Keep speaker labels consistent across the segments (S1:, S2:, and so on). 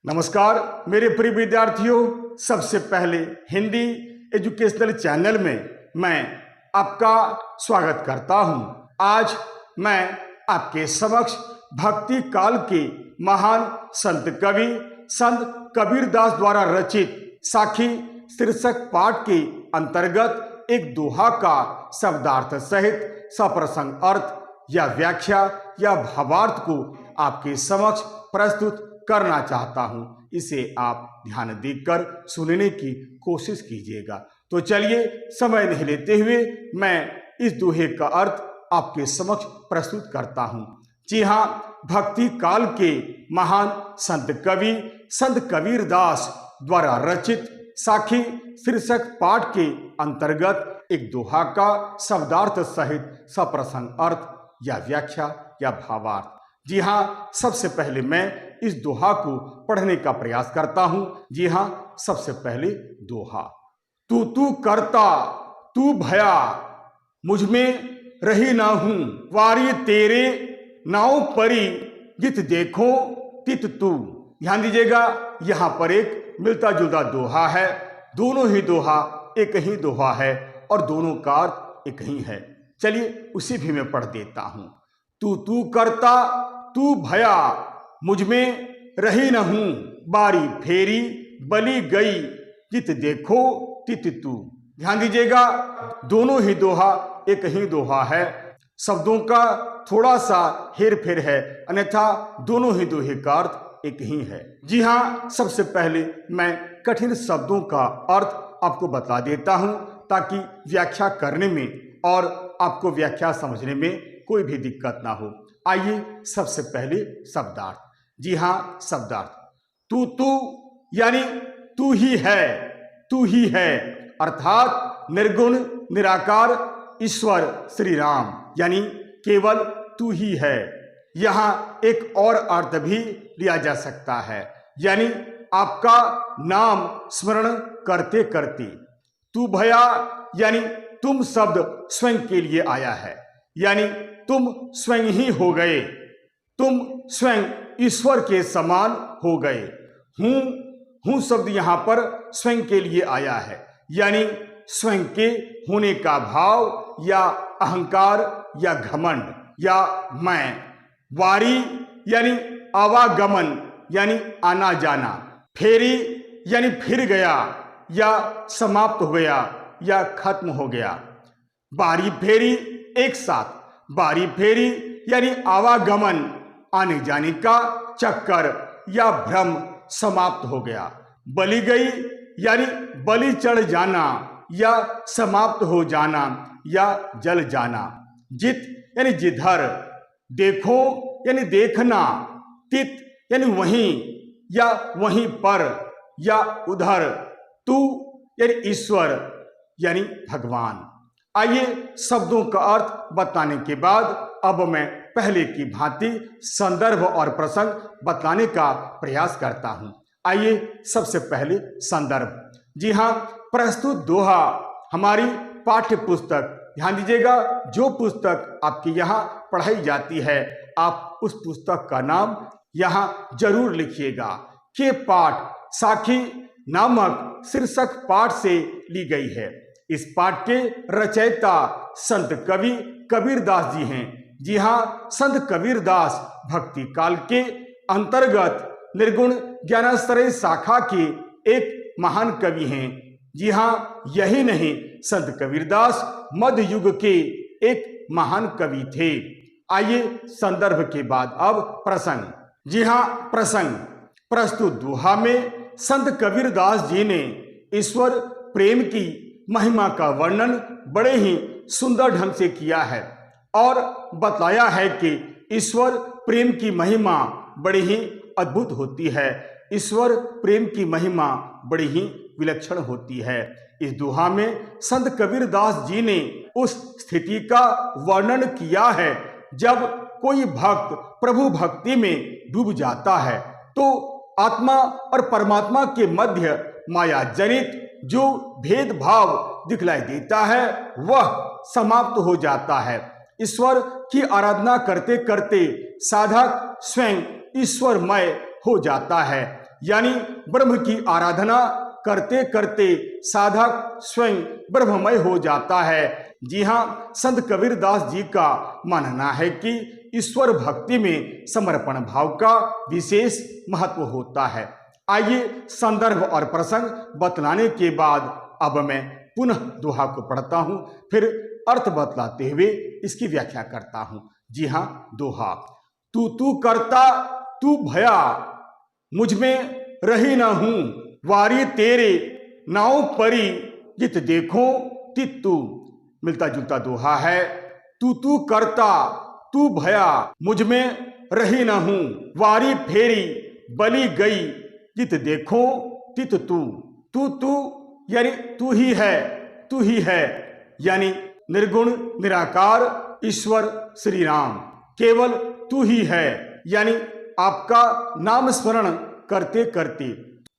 S1: नमस्कार मेरे प्रिय विद्यार्थियों, सबसे पहले हिंदी एजुकेशनल चैनल में मैं आपका स्वागत करता हूं। आज मैं आपके समक्ष भक्ति काल के महान संत कवि संत कबीरदास द्वारा रचित साखी शीर्षक पाठ के अंतर्गत एक दोहा का शब्दार्थ सहित सप्रसंग अर्थ या व्याख्या या भावार्थ को आपके समक्ष प्रस्तुत करना चाहता हूं। इसे आप ध्यान देकर सुनने की कोशिश कीजिएगा। तो चलिए समय नहीं लेते हुए मैं इस दोहे का अर्थ आपके समक्ष प्रस्तुत करता हूं। जी हाँ, भक्ति काल के महान संत कवि संत कबीरदास द्वारा रचित साखी शीर्षक पाठ के अंतर्गत एक दोहा का शब्दार्थ सहित सप्रसंग अर्थ या व्याख्या या भावार्थ। जी हाँ, सबसे पहले मैं इस दोहा को पढ़ने का प्रयास करता हूं। जी हाँ, सबसे पहले दोहा। तू करता तू भया, मुझ में रही ना हूं, वारी तेरे नाव परी, जित देखो तित तू। ध्यान दीजिएगा, यहां पर एक मिलता जुलता दोहा है। दोनों ही दोहा एक ही दोहा है और दोनों का अर्थ एक ही है। चलिए उसी भी मैं पढ़ देता हूं। तू करता तू भया, मुझ में रही न हूं, बारी फेरी बली गई, जित देखो तित तू। ध्यान दीजिएगा, दोनों ही दोहा एक ही दोहा है। शब्दों का थोड़ा सा हेर फेर है, अन्यथा दोनों ही दोहे का अर्थ एक ही है। जी हाँ, सबसे पहले मैं कठिन शब्दों का अर्थ आपको बता देता हूं ताकि व्याख्या करने में और आपको व्याख्या समझने में कोई भी दिक्कत ना हो। आइए सबसे पहले शब्दार्थ। जी हाँ, शब्दार्थ। तू यानी तू ही है, तू ही है, अर्थात निर्गुण निराकार ईश्वर श्री राम, यानी केवल तू ही है। यहां एक और अर्थ भी लिया जा सकता है, यानी आपका नाम स्मरण करते करते। तू भया यानी तुम शब्द स्वयं के लिए आया है, यानी तुम स्वयं ही हो गए, तुम स्वयं ईश्वर के समान हो गए। हूं शब्द यहां पर स्वयं के लिए आया है, यानी स्वयं के होने का भाव या अहंकार या घमंड या मैं। वारी यानी आवागमन यानी आना जाना। फेरी यानी फिर गया या समाप्त हो गया या खत्म हो गया। बारी फेरी एक साथ। बारी फेरी यानी आवागमन, आने जाने का चक्कर या भ्रम समाप्त हो गया। बलि गई यानी बलि चढ़ जाना या समाप्त हो जाना या जल जाना। जित यानी जिधर। देखो यानी देखना। तित यानी वहीं या वहीं पर या उधर। तू यानी ईश्वर यानी भगवान। आइए शब्दों का अर्थ बताने के बाद अब मैं पहले की भांति संदर्भ और प्रसंग बताने का प्रयास करता हूं। आइए सबसे पहले संदर्भ। जी हां, प्रस्तुत दोहा हमारी पाठ्य पुस्तक, ध्यान दीजिएगा, जो पुस्तक आपकी यहाँ पढ़ाई जाती है आप उस पुस्तक का नाम यहाँ जरूर लिखिएगा। के पाठ साखी नामक शीर्षक पाठ से ली गई है। इस पाठ के रचयिता संत कवि कबीरदास जी हैं। जी हाँ, संत कबीरदास भक्ति काल के अंतर्गत निर्गुण ज्ञानाश्रय शाखा के एक महान कवि हैं। जी हाँ, यही नहीं, संत कबीरदास मध्य युग के एक महान कवि थे। आइए संदर्भ के बाद अब प्रसंग। जी हाँ, प्रसंग। प्रस्तुत दोहा में संत कबीरदास जी ने ईश्वर प्रेम की महिमा का वर्णन बड़े ही सुंदर ढंग से किया है और बताया है कि ईश्वर प्रेम की महिमा बड़ी ही अद्भुत होती है। ईश्वर प्रेम की महिमा बड़ी ही विलक्षण होती है। इस दोहा में संत कबीरदास जी ने उस स्थिति का वर्णन किया है जब कोई भक्त प्रभु भक्ति में डूब जाता है तो आत्मा और परमात्मा के मध्य माया जनित जो भेदभाव दिखलाई देता है वह समाप्त हो जाता है। ईश्वर की आराधना करते करते साधक स्वयं ईश्वरमय हो जाता है। यानी ब्रह्म की आराधना करते करते साधक स्वयं ब्रह्ममय हो जाता है। जी हाँ, संत कबीरदास जी का मानना है कि ईश्वर भक्ति में समर्पण भाव का विशेष महत्व होता है। आइए संदर्भ और प्रसंग बतलाने के बाद अब मैं पुनः दोहा को पढ़ता हूं, फिर अर्थ बतलाते हुए इसकी व्याख्या करता हूं। जी हाँ, दोहा। तू करता तू भया, मुझ में रही न हूं, वारी तेरे नाव परी, जित देखो तित तू। मिलता जुलता दोहा है। तू करता तू भया, मुझ में रही न हूं, वारी फेरी बली गई, जित देखो तित तू। तू यानी तू ही है, यानी निर्गुण निराकार ईश्वर श्री राम, केवल तू ही है, यानी आपका नाम स्मरण करते करते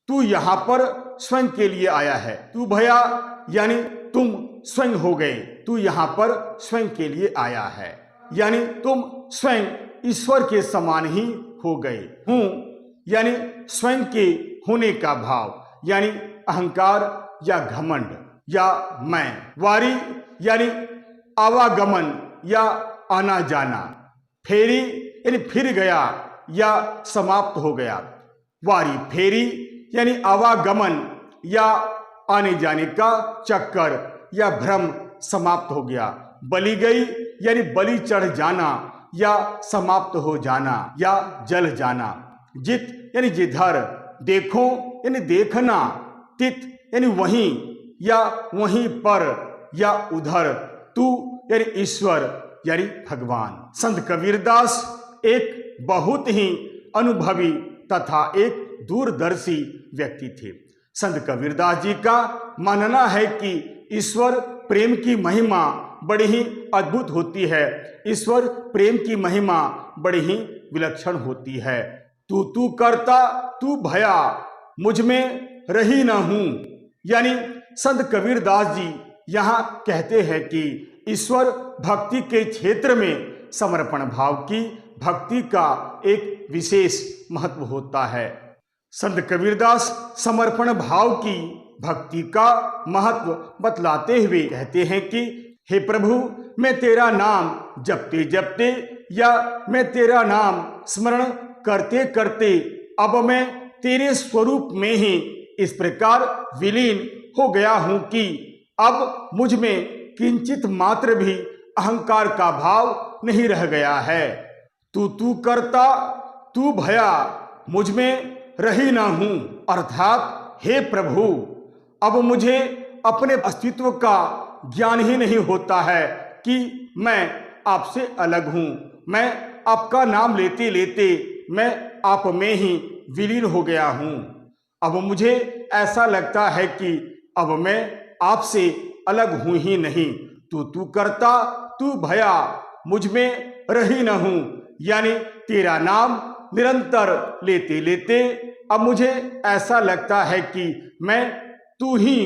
S1: तू यहाँ पर स्वयं के लिए आया है। तू भया यानी तुम स्वयं हो गए, तू यहाँ पर स्वयं के लिए आया है, यानी तुम स्वयं ईश्वर के समान ही हो गए। हूं यानी स्वयं के होने का भाव, यानी अहंकार या घमंड या मैं। वारी यानी आवागमन या आना जाना। फेरी यानी फिर गया या समाप्त हो गया। वारी फेरी यानी आवागमन या आने जाने का चक्कर या भ्रम समाप्त हो गया। बली गई यानी बलि चढ़ जाना या समाप्त हो जाना या जल जाना। जित यानी जिधर, देखो यानी देखना, तित यानी वहीं या वहीं पर या उधर, तू यानी ईश्वर यानी भगवान। संत कबीरदास एक बहुत ही अनुभवी तथा एक दूरदर्शी व्यक्ति थे। संत कबीरदास जी का मानना है कि ईश्वर प्रेम की महिमा बड़ी ही अद्भुत होती है, ईश्वर प्रेम की महिमा बड़ी ही विलक्षण होती है। तू करता तू भया, मुझ में रही न हूं, यानी संत कबीरदास जी यहाँ कहते हैं कि ईश्वर भक्ति के क्षेत्र में समर्पण भाव की भक्ति का एक विशेष महत्व होता है। संत कबीरदास समर्पण भाव की भक्ति का महत्व बतलाते हुए कहते हैं कि हे प्रभु, मैं तेरा नाम जपते जपते या मैं तेरा नाम स्मरण करते करते अब मैं तेरे स्वरूप में ही इस प्रकार विलीन हो गया हूं कि अब मुझ में किंचित मात्र भी अहंकार का भाव नहीं रह गया है। तू करता तू भया, मुझ में रही ना हूं, अर्थात हे प्रभु, अब मुझे अपने अस्तित्व का ज्ञान ही नहीं होता है कि मैं आपसे अलग हूं। मैं आपका नाम लेते लेते मैं आप में ही विलीन हो गया हूं। अब मुझे ऐसा लगता है कि अब मैं आपसे अलग हूं ही नहीं। तू करता तू भया, मुझ में रही न हूं, यानी तेरा नाम निरंतर लेते लेते अब मुझे ऐसा लगता है कि मैं तू ही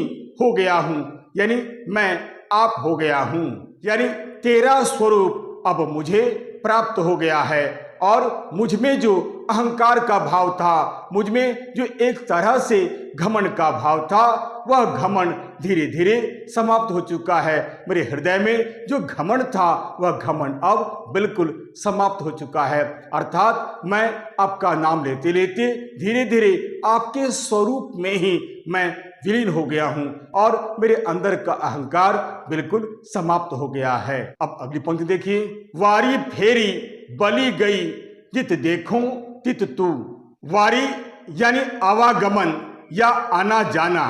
S1: हो गया हूं, यानी मैं आप हो गया हूं, यानी तेरा स्वरूप अब मुझे प्राप्त हो गया है और मुझ में जो अहंकार का भाव था, मुझ में जो एक तरह से घमंड का भाव था, वह घमंड धीरे धीरे समाप्त हो चुका है। मेरे हृदय में जो घमंड था वह घमंड अब बिल्कुल समाप्त हो चुका है। अर्थात मैं आपका नाम लेते लेते धीरे धीरे आपके स्वरूप में ही मैं विलीन हो गया हूं और मेरे अंदर का अहंकार बिल्कुल समाप्त हो गया है। अब अगली पंक्ति देखिए। वारी फेरी बली गई, जित देखो तित तू। वारी यानी आवागमन या आना जाना।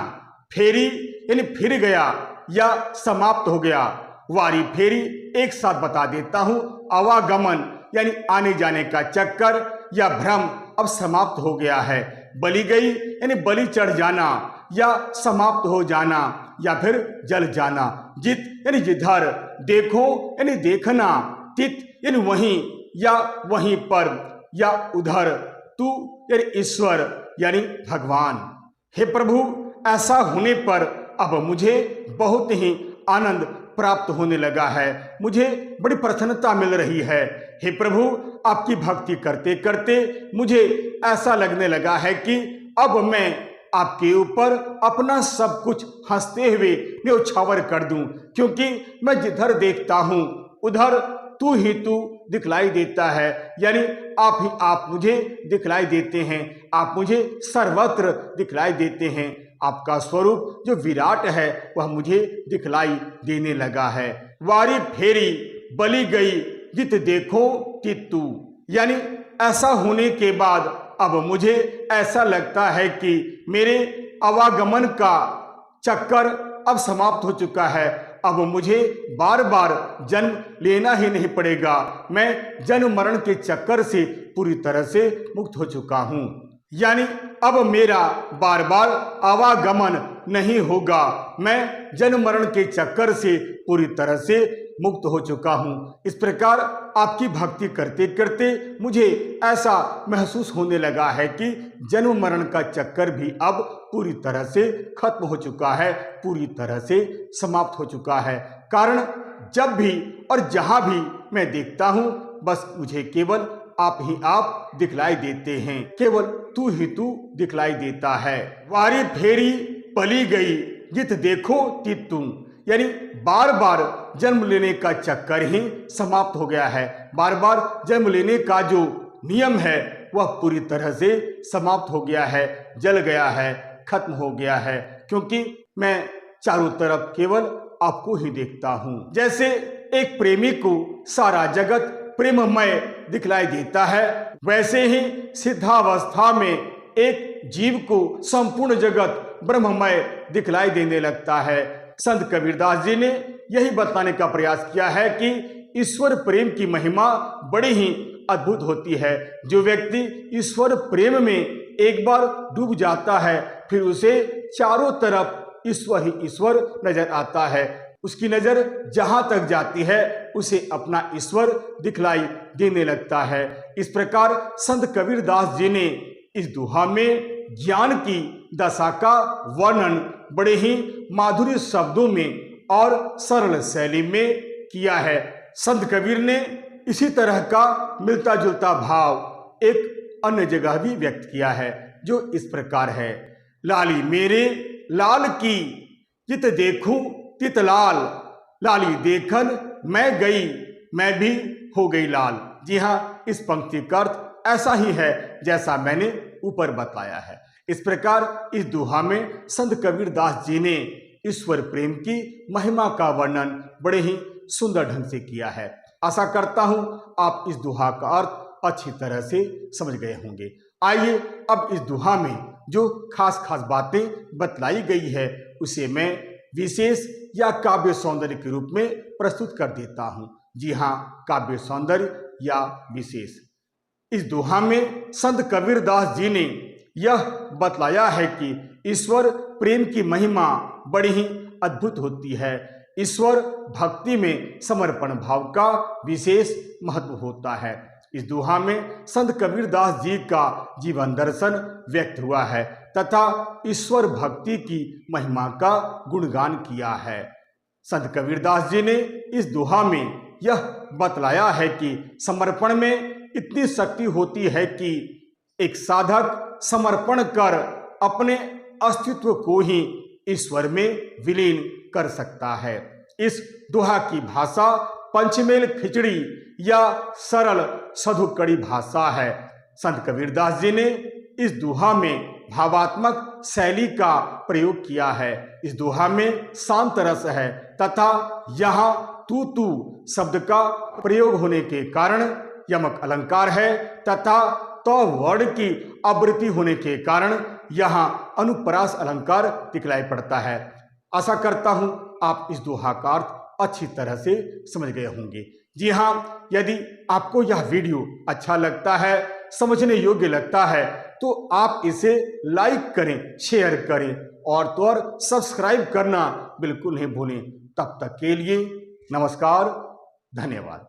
S1: फेरी यानी फिर गया या समाप्त हो गया। वारी फेरी एक साथ बता देता हूं। आवागमन यानी आने जाने का चक्कर या भ्रम अब समाप्त हो गया है। बली गई यानी बलि चढ़ जाना या समाप्त हो जाना या फिर जल जाना। जित यानी जिधर, देखो यानी देखना, तित यानी वहीं या वहीं पर या उधर, तू यानी ईश्वर यानी भगवान। हे प्रभु, ऐसा होने पर अब मुझे बहुत ही आनंद प्राप्त होने लगा है, मुझे बड़ी प्रसन्नता मिल रही है। हे प्रभु, आपकी भक्ति करते करते मुझे ऐसा लगने लगा है कि अब मैं आपके ऊपर अपना सब कुछ हंसते हुए न्यौछावर कर दूं, क्योंकि मैं जिधर देखता हूं उधर तू ही तू दिखलाई देता है। यानी आप ही आप मुझे दिखलाई देते हैं, आप मुझे सर्वत्र दिखलाई देते हैं। आपका स्वरूप जो विराट है वह मुझे दिखलाई देने लगा है। वारी फेरी बली गई जित देखो तित तू। यानी ऐसा होने के बाद अब मुझे ऐसा लगता है कि मेरे आवागमन का चक्कर अब समाप्त हो चुका है। अब मुझे बार बार जन्म लेना ही नहीं पड़ेगा। मैं जन्म मरण के चक्कर से पूरी तरह से मुक्त हो चुका हूँ। यानी अब मेरा बार बार आवागमन नहीं होगा। मैं जन्म मरण के चक्कर से पूरी तरह से मुक्त हो चुका हूँ। इस प्रकार आपकी भक्ति करते करते मुझे ऐसा महसूस होने लगा है कि जन्म मरण का चक्कर भी अब पूरी तरह से खत्म हो चुका है, पूरी तरह से समाप्त हो चुका है। कारण जब भी और जहाँ भी मैं देखता हूँ बस मुझे केवल आप ही आप दिखलाई देते हैं, केवल तू ही तू दिखलाई देता है। वारी फेरी पली गई जित देखो तित तू। यानी बार बार जन्म लेने का चक्कर ही समाप्त हो गया है। बार बार जन्म लेने का जो नियम है वह पूरी तरह से समाप्त हो गया है, जल गया है, खत्म हो गया है, क्योंकि मैं चारों तरफ केवल आपको ही देखता हूँ। जैसे एक प्रेमी को सारा जगत प्रेममय दिखलाई देता है, वैसे ही सिद्धावस्था में एक जीव को संपूर्ण जगत ब्रह्ममय दिखलाई देने लगता है। संत कबीरदास जी ने यही बताने का प्रयास किया है कि ईश्वर प्रेम की महिमा बड़ी ही अद्भुत होती है। जो व्यक्ति ईश्वर प्रेम में एक बार डूब जाता है फिर उसे चारों तरफ ईश्वर ही ईश्वर नजर आता है। उसकी नजर जहां तक जाती है उसे अपना ईश्वर दिखलाई देने लगता है। इस प्रकार संत कबीरदास जी ने इस दोहा में ज्ञान की दशा का वर्णन बड़े ही माधुर्य शब्दों में और सरल शैली में किया है। संत कबीर ने इसी तरह का मिलता जुलता भाव एक अन्य जगह भी व्यक्त किया है, जो इस प्रकार है। लाली मेरे लाल की जित देखूं तित लाल, लाली देखन मैं गई मैं भी हो गई लाल। जी हाँ, इस पंक्ति का अर्थ ऐसा ही है जैसा मैंने ऊपर बताया है। इस प्रकार इस दोहा में संत कबीरदास जी ने ईश्वर प्रेम की महिमा का वर्णन बड़े ही सुंदर ढंग से किया है। आशा करता हूं आप इस दोहा का अर्थ अच्छी तरह से समझ गए होंगे। आइए अब इस दोहा में जो खास खास बातें बतलाई गई है उसे मैं विशेष या काव्य सौंदर्य के रूप में प्रस्तुत कर देता हूं। जी हाँ, काव्य सौंदर्य या विशेष। इस दोहा में संत कबीरदास जी ने यह बतलाया है कि ईश्वर प्रेम की महिमा बड़ी ही अद्भुत होती है। ईश्वर भक्ति में समर्पण भाव का विशेष महत्व होता है। इस दोहा में संत कबीरदास जी का जीवन दर्शन व्यक्त हुआ है तथा ईश्वर भक्ति की महिमा का गुणगान किया है। संत कबीरदास जी ने इस दोहा में यह बतलाया है कि समर्पण में इतनी शक्ति होती है कि एक साधक समर्पण कर अपने अस्तित्व को ही ईश्वर में विलीन कर सकता है। इस दोहा की भाषा पंचमेल खिचड़ी या सरल सधुकड़ी भाषा है। संत कबीरदास जी ने इस दोहा में भावात्मक शैली का प्रयोग किया है। इस दोहा में शांत रस है तथा यहाँ तू तू शब्द का प्रयोग होने के कारण यमक अलंकार है तथा तो वर्ण की आवृत्ति होने के कारण यहाँ अनुप्रास अलंकार दिखलाई पड़ता है। आशा करता हूँ आप इस दोहा का अर्थ अच्छी तरह से समझ गए होंगे। जी हाँ, यदि आपको यह वीडियो अच्छा लगता है, समझने योग्य लगता है तो आप इसे लाइक करें, शेयर करें और तो और सब्सक्राइब करना बिल्कुल नहीं भूलें। तब तक के लिए नमस्कार, धन्यवाद।